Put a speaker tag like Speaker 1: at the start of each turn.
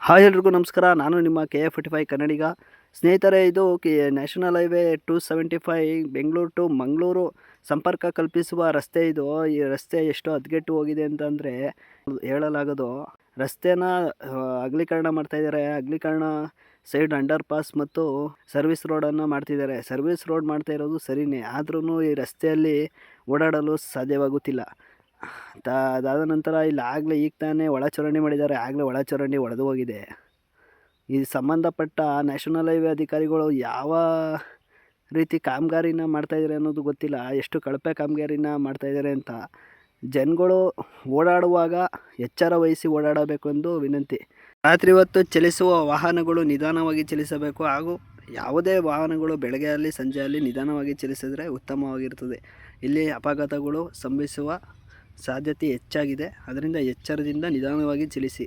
Speaker 1: Hi ಎಲ್ರಿಗೂ ನಮಸ್ಕಾರ. ನಾನು ನಿಮ್ಮ KA45 ಕನ್ನಡಿಗ. ಸ್ನೇಹಿತರೆ, ಇದು national highway 275 Bengaluru to Mangaluru ಸಂಪರ್ಕ ಕಲ್ಪಿಸುವ ರಸ್ತೆ. ಇದು ಈ ರಸ್ತೆ ಎಷ್ಟು ಹದಗೆಟ್ಟು ಹೋಗಿದೆ ಅಂತಂದರೆ ಹೇಳಲಾಗದು. ರಸ್ತೆನ ಅಗಲೀಕರಣ ಮಾಡ್ತಾಯಿದ್ದಾರೆ. ಅಗಲೀಕರಣ ಸೈಡ್ ಅಂಡರ್ ಪಾಸ್ ಮತ್ತು ಸರ್ವಿಸ್ ರೋಡನ್ನು ಮಾಡ್ತಿದ್ದಾರೆ. ಸರ್ವಿಸ್ ರೋಡ್ ಮಾಡ್ತಾ ಇರೋದು ಸರಿಯೇ, ಆದ್ರೂ ಈ ರಸ್ತೆಯಲ್ಲಿ ಓಡಾಡಲು ಸಾಧ್ಯವಾಗುತ್ತಿಲ್ಲ. ಅದಾದ ನಂತರ ಇಲ್ಲಿ ಈಗ ತಾನೇ ಒಳಚರಂಡಿ ಮಾಡಿದ್ದಾರೆ. ಆಗಲೇ ಒಳಚರಂಡಿ ಒಡೆದು ಹೋಗಿದೆ. ಈ ಸಂಬಂಧಪಟ್ಟ ನ್ಯಾಷನಲ್ ಹೈವೇ ಅಧಿಕಾರಿಗಳು ಯಾವ ರೀತಿ ಕಾಮಗಾರಿನ ಮಾಡ್ತಾಯಿದ್ದಾರೆ ಅನ್ನೋದು ಗೊತ್ತಿಲ್ಲ. ಎಷ್ಟು ಕಳಪೆ ಕಾಮಗಾರಿನ ಮಾಡ್ತಾಯಿದ್ದಾರೆ ಅಂತ. ಜನಗಳು ಓಡಾಡುವಾಗ ಎಚ್ಚರ ವಹಿಸಿ ಓಡಾಡಬೇಕು ಎಂದು ವಿನಂತಿ. ರಾತ್ರಿ ಹೊತ್ತು ಚಲಿಸುವ ವಾಹನಗಳು ನಿಧಾನವಾಗಿ ಚಲಿಸಬೇಕು, ಹಾಗೂ ಯಾವುದೇ ವಾಹನಗಳು ಬೆಳಗ್ಗೆ ಆಗಲಿ ಸಂಜೆ ಆಗಲಿ ನಿಧಾನವಾಗಿ ಚಲಿಸಿದರೆ ಉತ್ತಮವಾಗಿರ್ತದೆ. ಇಲ್ಲಿ ಅಪಘಾತಗಳು ಸಂಭವಿಸುವ ಸಾಧ್ಯತೆ ಹೆಚ್ಚಾಗಿದೆ. ಅದರಿಂದ ಎಚ್ಚರದಿಂದ ನಿಧಾನವಾಗಿ ಚಲಿಸಿ.